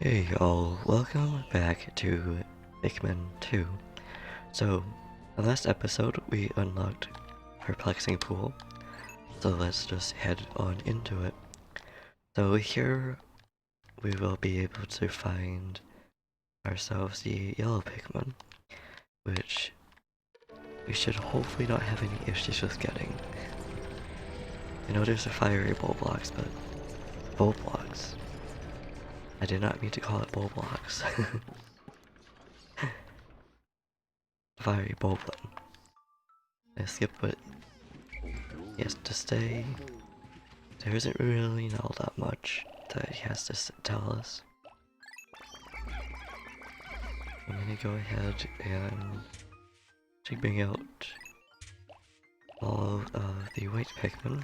Hey y'all, welcome back to Pikmin 2. So, in the last episode we unlocked Perplexing Pool, so let's just head on into it. So here we will be able to find ourselves the yellow Pikmin, which we should hopefully not have any issues with getting. I know there's a fiery bulb blocks, but bulb blocks? I did not mean to call it bulb blocks. Fiery bulblin. I skipped what he has to say. There isn't really all that much that he has to tell us. I'm gonna go ahead and bring out all of the white Pikmin,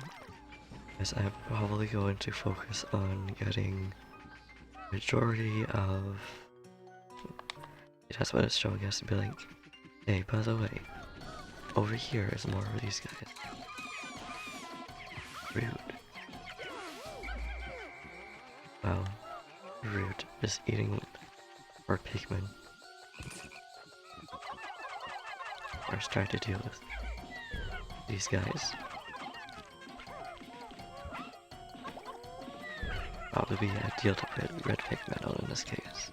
as I'm probably going to focus on getting majority of. That's what it's showing us to be like. Hey, by the way, over here is more of these guys. Rude. Wow, rude. Just eating our Pikmin. Let's try to deal with these guys. Probably be ideal to put red Pikmin on in this case.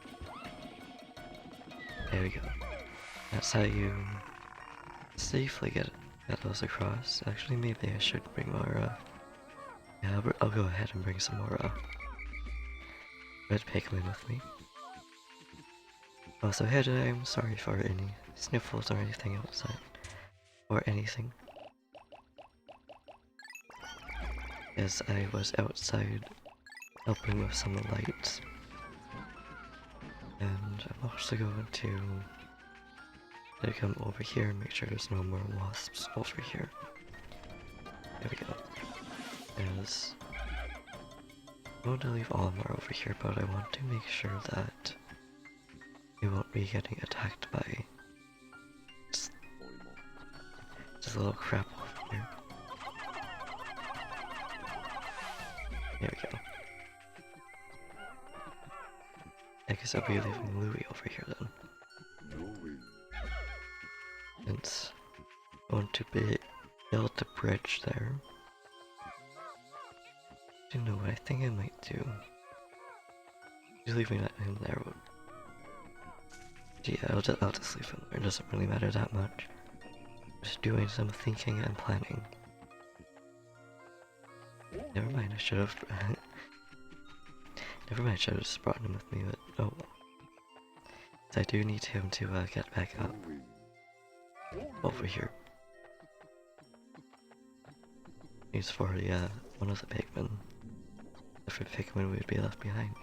There we go. That's how you safely get those across. Actually, maybe I should bring more, yeah, I'll go ahead and bring some more, red Pikmin with me. Also, ahead I'm sorry for any sniffles or anything outside. Or anything. As I was outside helping with some lights. And I'm also going to come over here and make sure there's no more wasps over here. There we go. As I'm going to leave all more over here, but I want to make sure that we won't be getting attacked by just a little crap over here. There we go. I guess I'll be leaving Louie over here then. Since I want to build the bridge there. You know what I think I might do? Just leaving that in there would. Yeah, I'll just leave it there. It doesn't really matter that much. Just doing some thinking and planning. Never mind, I should have. Never mind, I should have just brought him with me, but oh well. I do need him to get back up. Over here. He's for the, one of the Pikmin. Different Pikmin would be left behind.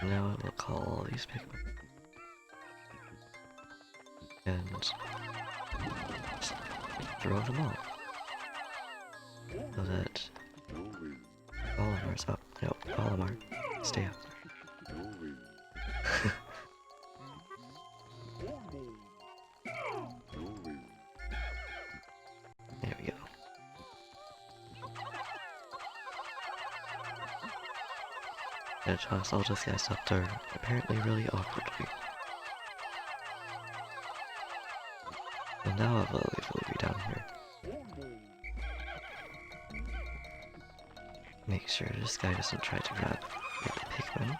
Now I will call all these Pikmin. And just throw them all. So that Olimar's up. No, Olimar, stay up. There we go. I toss all those guys up there, apparently really awkwardly. And now I will leave Louie down here. Make sure this guy doesn't try to grab the Pikmin.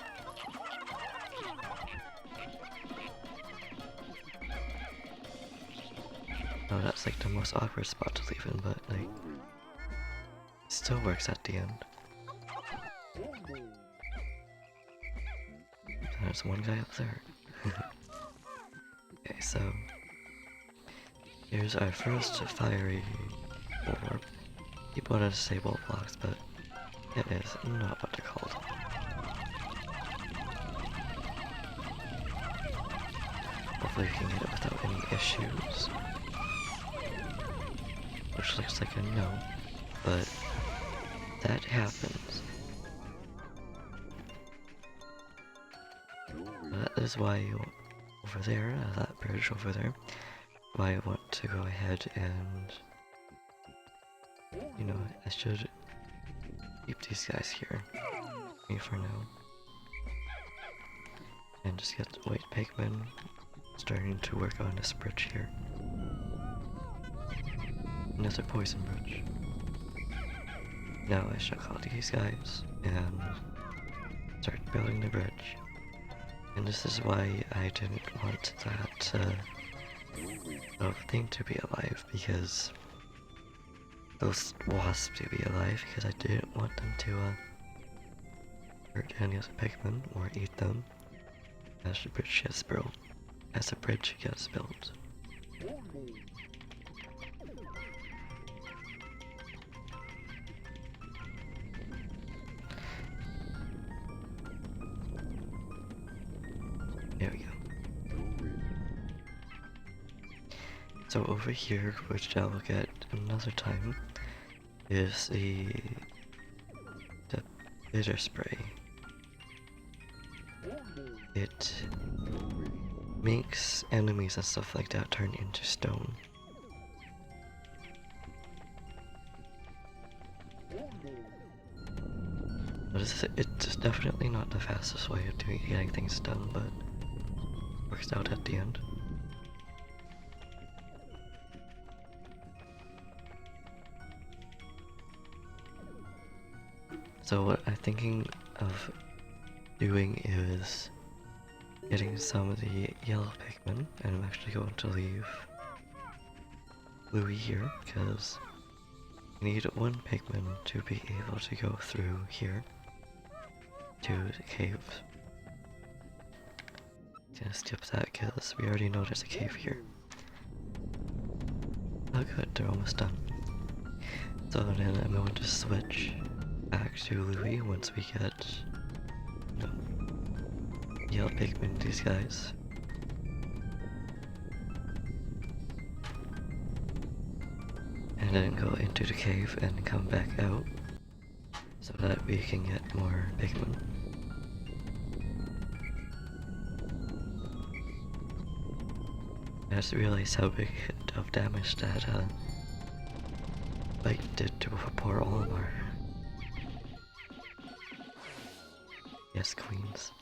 Oh, that's like the most awkward spot to leave in, but like, it still works at the end. There's one guy up there. Okay, so here's our first fiery orb. People wanted to say bulb blocks, but it is not what they're called. Hopefully we can get it without any issues. Which looks like a no, but that happens. That is why over there, that bridge over there, why I want to go ahead and you know, I should keep these guys here for now. And just get the white Pikmin starting to work on this bridge here. Another poison bridge. Now I shall call these guys and start building the bridge. And this is why I didn't want that thing to be alive, because those wasps to be alive, because I didn't want them to hurt any of the Pikmin or eat them as the bridge gets built. As the bridge gets built. There we go. So over here, which I'll look at another time, is the bitter spray. It makes enemies and stuff like that turn into stone. But it's definitely not the fastest way of getting things done, but works out at the end. So what I'm thinking of doing is getting some of the yellow Pikmin, and I'm actually going to leave Louie here, because I need one Pikmin to be able to go through here to the cave. Gonna skip that because we already know there's a cave here. Oh good, they're almost done. So then I'm going to switch back to Louie once we get, you know, yellow Pikmin, these guys. And then go into the cave and come back out so that we can get more Pikmin. I just realized how big of damage that bite did to poor Olimar. Yes, queens.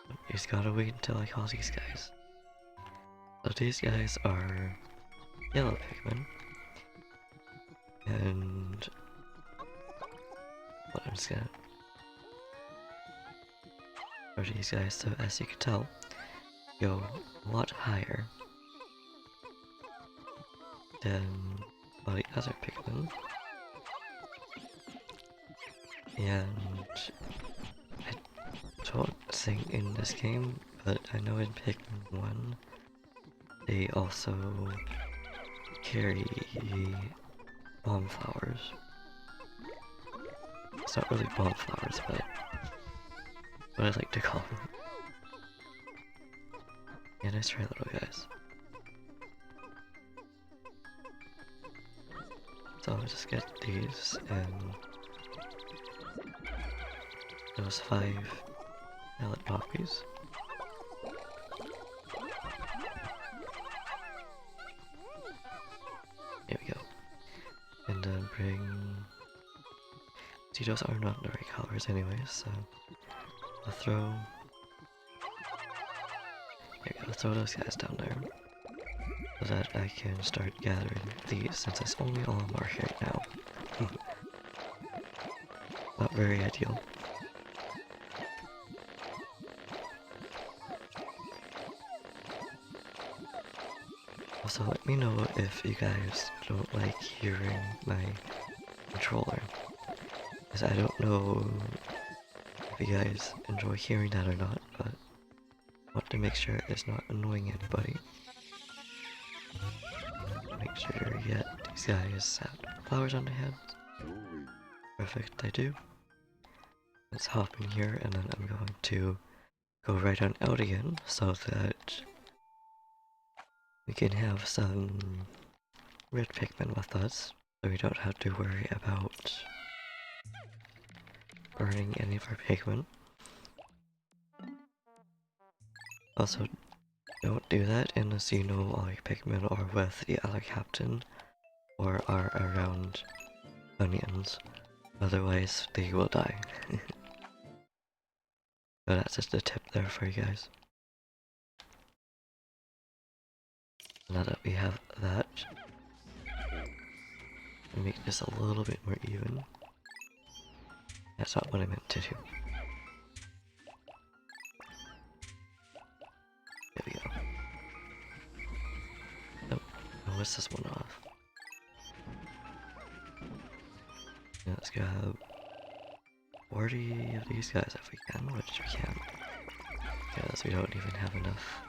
You just gotta wait until I call these guys. So these guys are yellow Pikmin. And what I'm just gonna for these guys, so as you can tell, go a lot higher than all the other Pikmin. And I don't think in this game, but I know in Pikmin 1 they also carry bomb flowers. It's not really bomb flowers, but what I like to call them. Yeah, nice try, little guys. So I'll just get these and those 5 mallet poppies. There we go. And then bring... See, those are not the right colors anyways, so I'll throw... There we go, throw those guys down there. So that I can start gathering these, since it's only Olimar right now. Not very ideal. Also, let me know if you guys don't like hearing my controller, because I don't know if you guys enjoy hearing that or not, but I want to make sure it's not annoying anybody. Make sure you get these guys have flowers on their heads. Perfect, I do. Let's hop in here, and then I'm going to go right on out again so that we can have some red Pikmin with us, so we don't have to worry about burning any of our Pikmin. Also, Don't do that unless you know all your Pikmin are with the other captain or are around onions. Otherwise, they will die. But that's just a tip there for you guys. Now that we have that, and make this a little bit more even. That's not what I meant to do. There we go. Oh, I'll list this one off. Yeah, let's grab 40 of these guys if we can, which we can. Because we don't even have enough.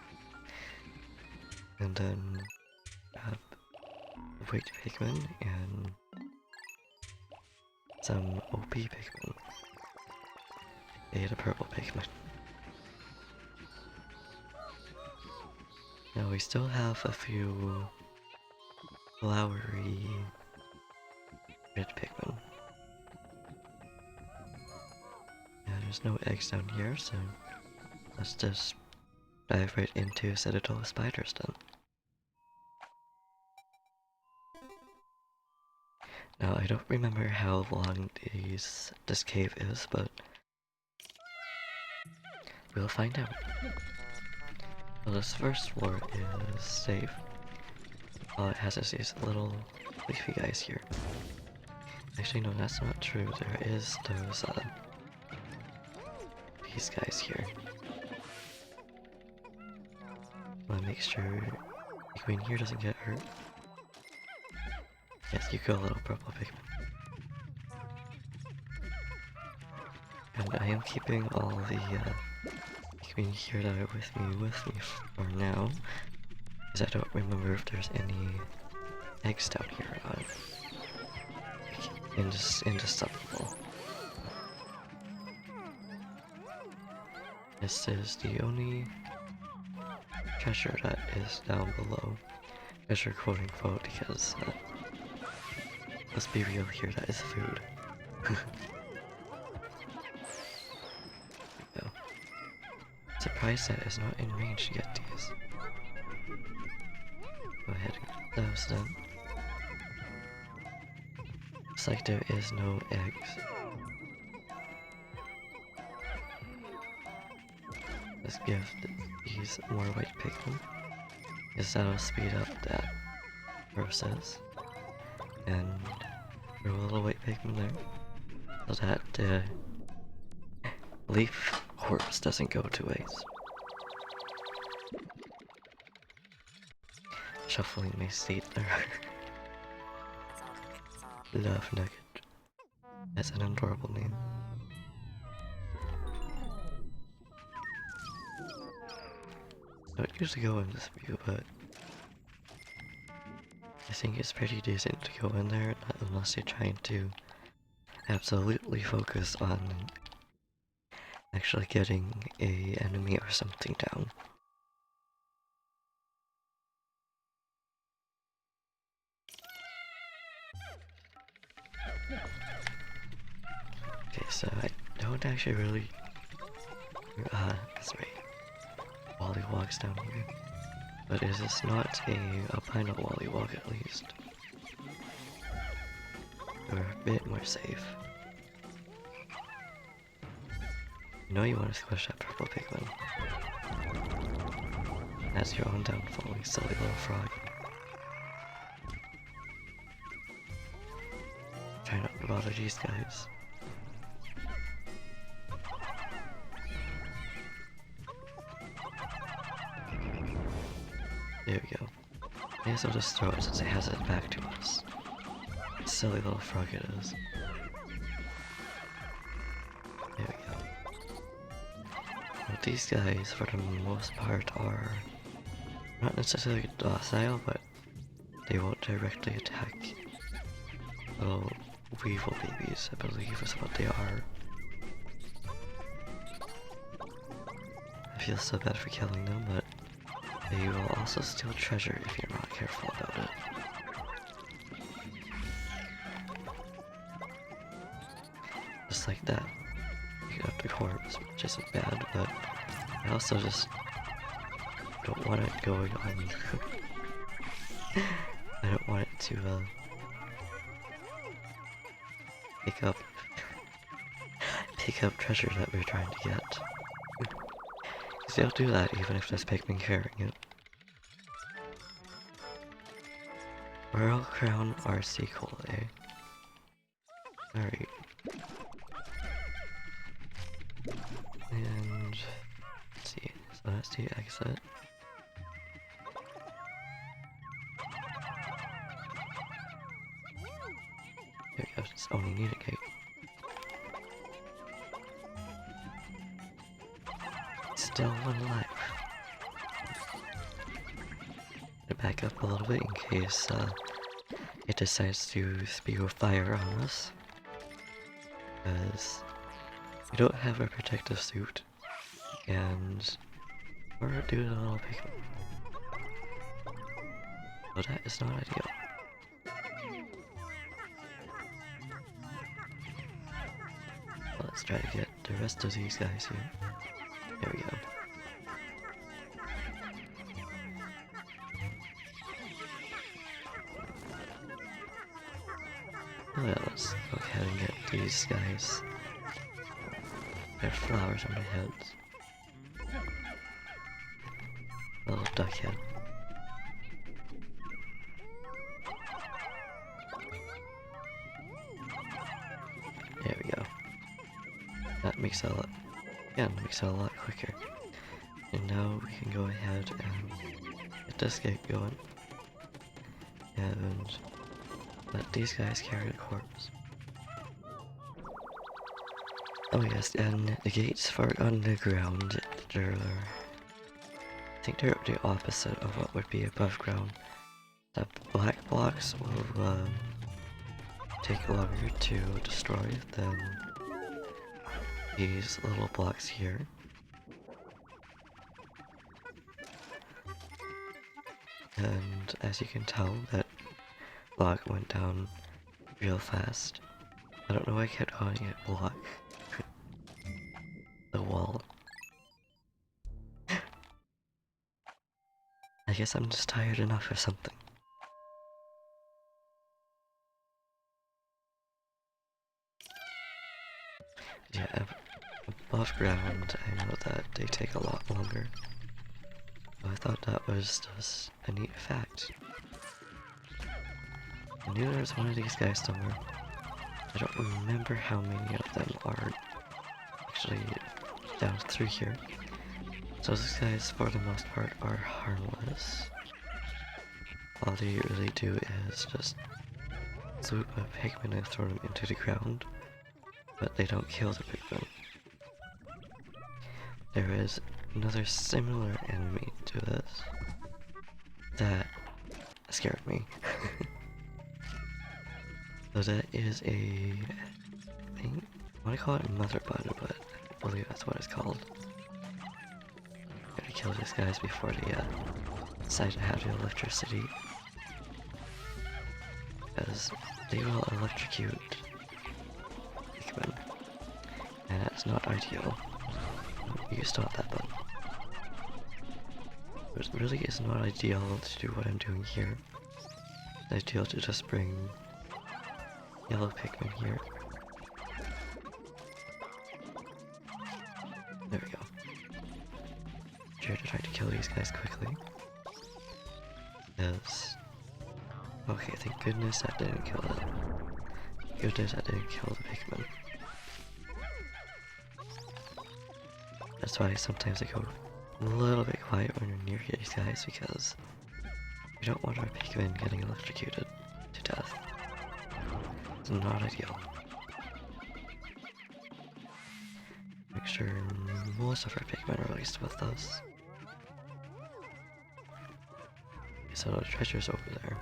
And then grab the white Pikmin and some OP Pikmin. And a purple Pikmin. Now we still have a few flowery red Pikmin. Yeah, there's no eggs down here, so let's just dive right into Citadel of Spiders then. Now I don't remember how long this cave is, but we'll find out. Well, this first floor is safe. All it has is these little leafy guys here. Actually, no, that's not true. There is these guys here. Wanna make sure Pikmin here doesn't get hurt. Yes, you go, little purple Pikmin. And I am keeping all the Pikmin here that are with me for now, because I don't remember if there's any eggs down here or not. Indestructible. This is the only treasure that is down below. Treasure quote unquote, because let's be real here, that is food. No. Surprised that it's not in range to get these. Go ahead and get those done. Looks like there is no eggs. Let's give these more white Pikmin, because that'll speed up that process. And throw a little white Pikmin there, so that the leaf corpse doesn't go to waste. Shuffling my seat there. Love Nugget. That's an adorable name. I would usually go in this view, but I think it's pretty decent to go in there unless you're trying to absolutely focus on actually getting a enemy or something down. Okay, so I don't actually really that's right. Wally walks down here. But it is not a albino Wallywog at least. We're a bit more safe. You know you want to squish that purple Pikmin. That's your own downfall, you silly little frog. Try not to bother these guys. There we go. May as well just throw it since it has it back to us. Silly little frog it is. There we go. Well, these guys, for the most part, are not necessarily docile, but they won't directly attack little weevil babies, I believe is what they are. I feel so bad for killing them, but they will also steal treasure if you're not careful about it. Just like that. You got the corpse, which isn't bad, but I also just don't want it going on. I don't want it to pick up treasure that we're trying to get. Because they'll do that even if there's Pikmin carrying it. Royal Crown RC Coal, eh? Alright. And let's see. So that's the exit. There we go, just only need a gate. Still one life. Gonna back up a little bit in case it decides to spew fire on us. Because we don't have a protective suit, and we're doing a little Pikmin. So that is not ideal. Well, let's try to get the rest of these guys here. There we go. Oh yeah, let's go ahead and get these guys. Their flowers on their heads. Little duck head. There we go. That makes it a lot, makes it a lot quicker. And now we can go ahead and get this gate going. And let these guys carry the corpse. Oh yes, and the gates for underground, I think they're the opposite of what would be above ground. The black blocks will take longer to destroy than these little blocks here. And as you can tell, that block went down real fast. I don't know why I kept calling it block. The wall. I guess I'm just tired enough or something. Yeah, above ground, I know that they take a lot longer. So I thought that was just a neat fact. I knew there was one of these guys somewhere. I don't remember how many of them are actually down through here. So these guys, for the most part, are harmless. All they really do is just swoop a Pikmin and throw them into the ground, but they don't kill the Pikmin. There is another similar enemy to this that scared me. So that is a thing. I want to call it a mother bud, but I believe that's what it's called. Gotta kill these guys before they decide to have the electricity, because they will electrocute Pikmin, and that's not ideal. You stop that button. But it really is not ideal to do what I'm doing here. It's ideal to just bring yellow Pikmin here. There we go. Try to kill these guys quickly. Yes. Okay, thank goodness that didn't kill it. Thank goodness that didn't kill the Pikmin. That's why sometimes I go a little bit quiet when you're near these guys, because we don't want our Pikmin getting electrocuted to death. It's not ideal. Make sure most of our Pikmin are released with us. So the treasure's over there.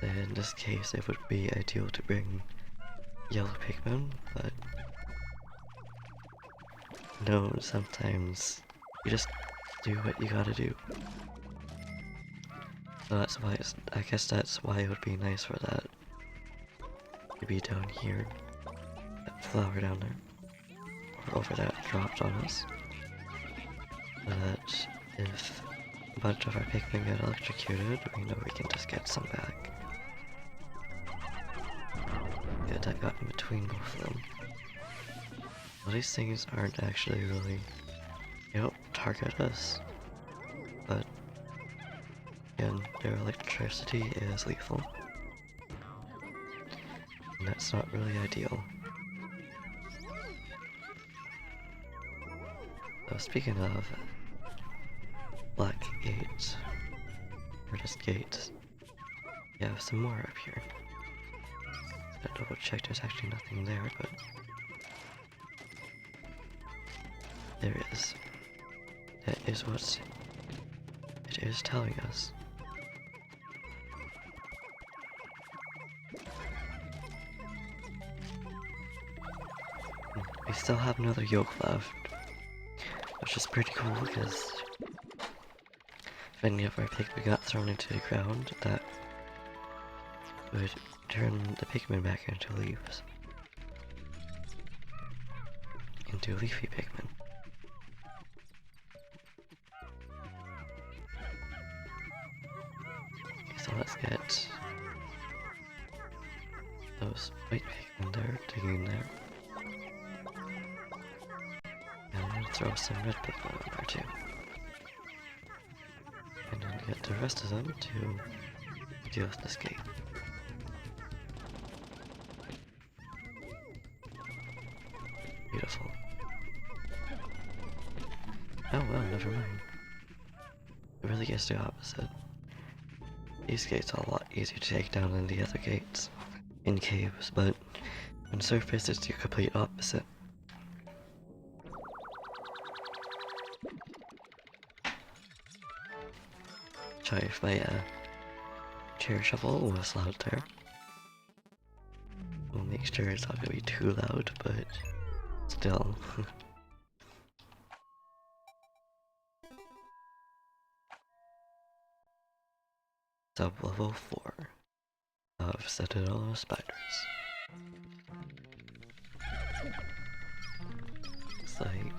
In this case, it would be ideal to bring yellow Pikmin, but no, sometimes you just do what you gotta do. So that's why I guess that's why it would be nice for that to be down here. That flower down there. Or over that dropped on us. So that if a bunch of our Pikmin get electrocuted, we know we can just get some back. Good, I got in between both of them. Well, these things aren't actually really... They don't target us. But... again, their electricity is lethal. And that's not really ideal. So speaking of black gates, or just gates, we have some more up here. Gotta double check, there's actually nothing there, but there is. That is what it is telling us. We still have another yolk left, which is pretty cool because if any of our Pikmin got thrown into the ground, that would turn the Pikmin back into leaves. Into leafy Pikmin. Okay, so let's get those white Pikmin there, digging there. And I'm gonna throw some red Pikmin in there too. And then get the rest of them to deal with this gate. Beautiful. Oh well, never mind. It really is the opposite. These gates are a lot easier to take down than the other gates in caves, but on surface it's the complete opposite. Sorry if my chair shuffle was loud there. We'll make sure it's not gonna be too loud, but still. Sub-level 4 of Citadel of Spiders. Looks like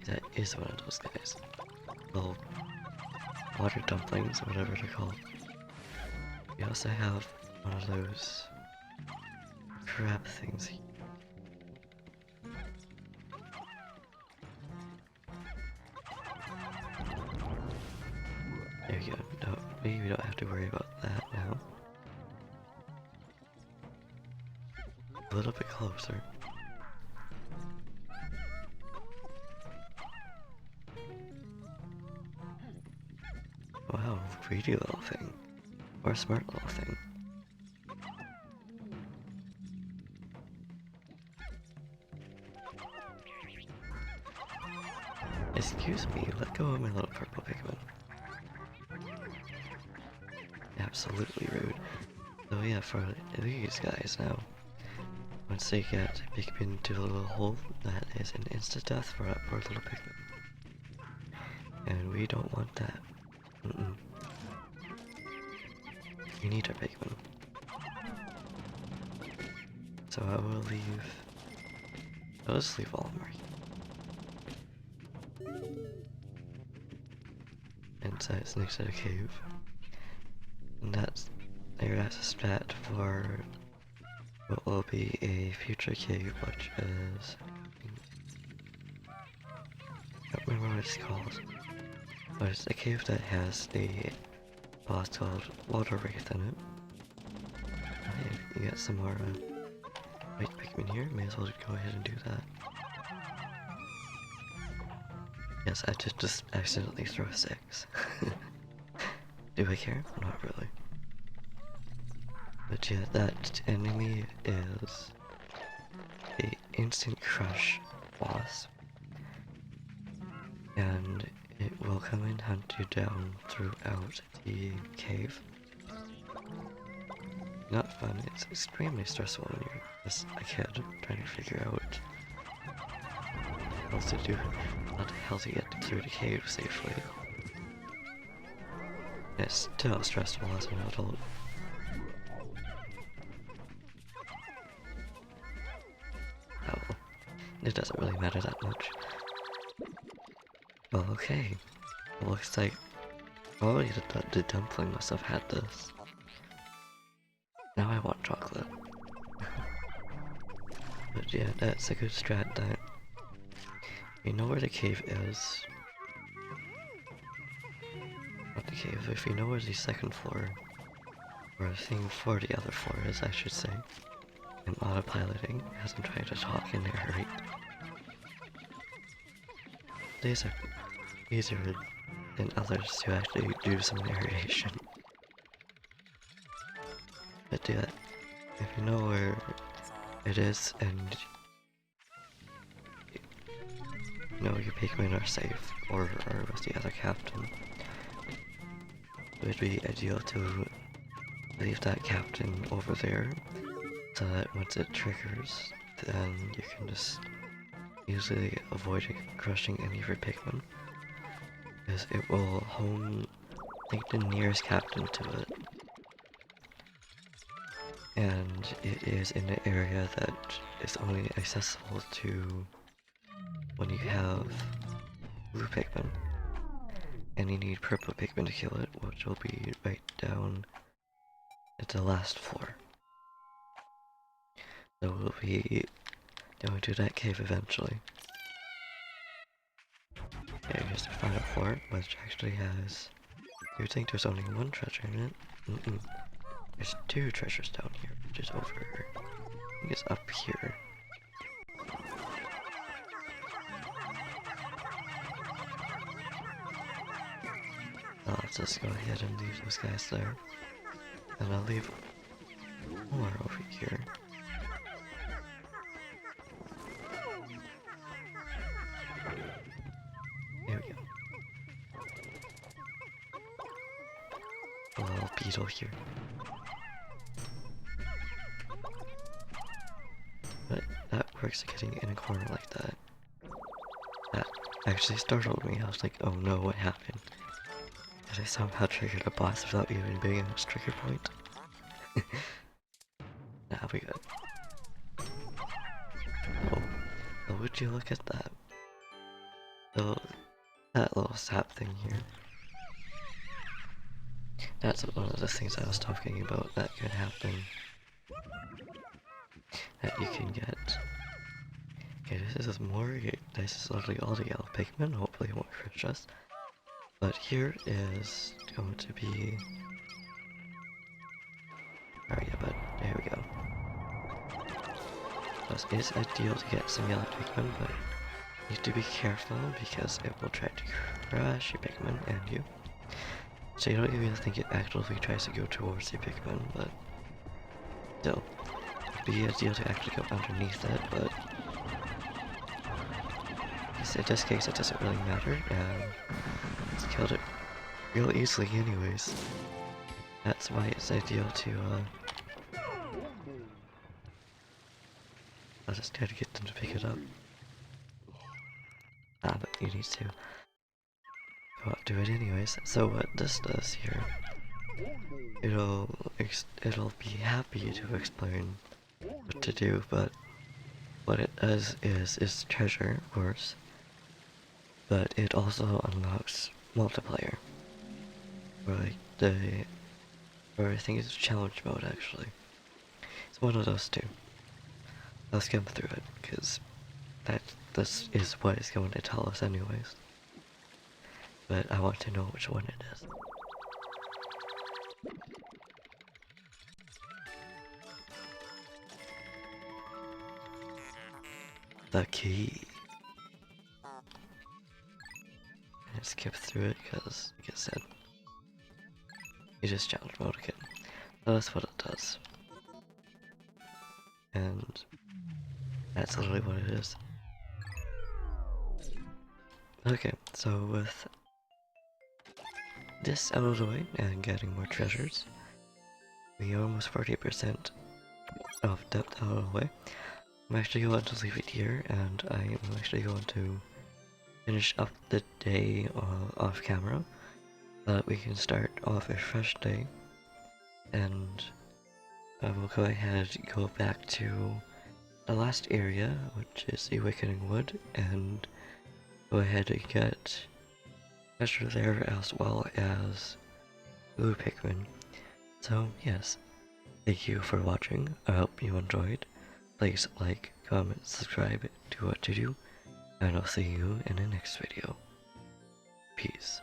that is one of those guys. Little water dumplings, or whatever they're called. We also have one of those crab things. There we go. No, maybe we don't have to worry about that now. A little bit closer. Wow, greedy little thing. Or a smart little thing. Excuse me, let go of my little purple Pikmin. Absolutely rude. So yeah, for these guys now, once they get Pikmin to the little hole, that is an instant death for that poor little Pikmin. And we don't want that. We need our Pikmin. So I will leave... I'll just leave all of them right. Inside it's next to the cave. And that's a stat for what will be a future cave, which is... I don't remember what it's called. But it's a cave that has a boss called Water Wraith in it. You get some more white Pikmin here, may as well go ahead and do that. Yes, I just accidentally throw 6. Do I care? Not really. But yeah, that enemy is a instant crush boss. And it will come and hunt you down throughout the cave. Not fun, it's extremely stressful when you're just a kid trying to figure out what to do, how the hell to get through the cave safely. It's still stressful as an adult. Oh well, it doesn't really matter that much. Well, okay. It looks like probably the dumpling must have had this. Now I want chocolate. But yeah, that's a good strat that you know where the cave is. Not the cave, if you know where the second floor, or the thing for the other floor is, I should say. I'm autopiloting as I'm trying to talk and narrate. These are easier than others to actually do some narration. But yeah, if you know where it is and you know your Pikmin are safe, or are with the other captain, it would be ideal to leave that captain over there so that once it triggers, then you can just easily avoid crushing any of your Pikmin, because it will home, I think, the nearest captain to it. And it is in an area that is only accessible to when you have blue Pikmin, and you need purple Pikmin to kill it, which will be right down at the last floor. So we'll be going to that cave eventually. Okay, here's the final floor, which actually has... You think there's only one treasure in it? There's two treasures down here, which is over... I think it's up here. I'll just go ahead and leave those guys there. And I'll leave more over here. There we go. A little beetle here. But that works getting in a corner like that. That actually startled me. I was like, oh no, what happened? Did I somehow trigger the boss without even being in its trigger point? Nah, we good. Oh, but would you look at that? That little sap thing here. That's one of the things I was talking about that could happen. That you can get. Okay, this is more. This is literally all the yellow Pikmin. Hopefully, it won't crush us. But here is going to be. Alright, yeah, but there we go. Plus, it is ideal to get some yellow Pikmin, but you need to be careful because it will try to crush your Pikmin and you. So you don't even think it actively tries to go towards your Pikmin, but still, it'd be ideal to actually go underneath it, but in this case it doesn't really matter, and it's killed it real easily anyways. That's why it's ideal to, I'll just try to get them to pick it up. Ah, but you need to go up to it anyways. So what this does here, it'll be happy to explain what to do, but what it does is it's treasure, of course, but it also unlocks multiplayer, or like or I think it's challenge mode actually. It's one of those two. I'll skim through it because this is what it's going to tell us anyways. But I want to know which one it is. The key. And skip through it because, like I said, you just challenge mode again. So that's what it does. And that's literally what it is. Okay, so with this out of the way and getting more treasures, we are almost 40% of depth out of the way. I'm actually going to leave it here, and I am actually going to finish up the day off camera, so that we can start off a fresh day, and I will go ahead and go back to the last area, which is the Awakening Wood, and go ahead and get treasure there as well as blue Pikmin. So yes, thank you for watching. I hope you enjoyed. Please like, comment, subscribe, do what to do, and I'll see you in the next video. Peace.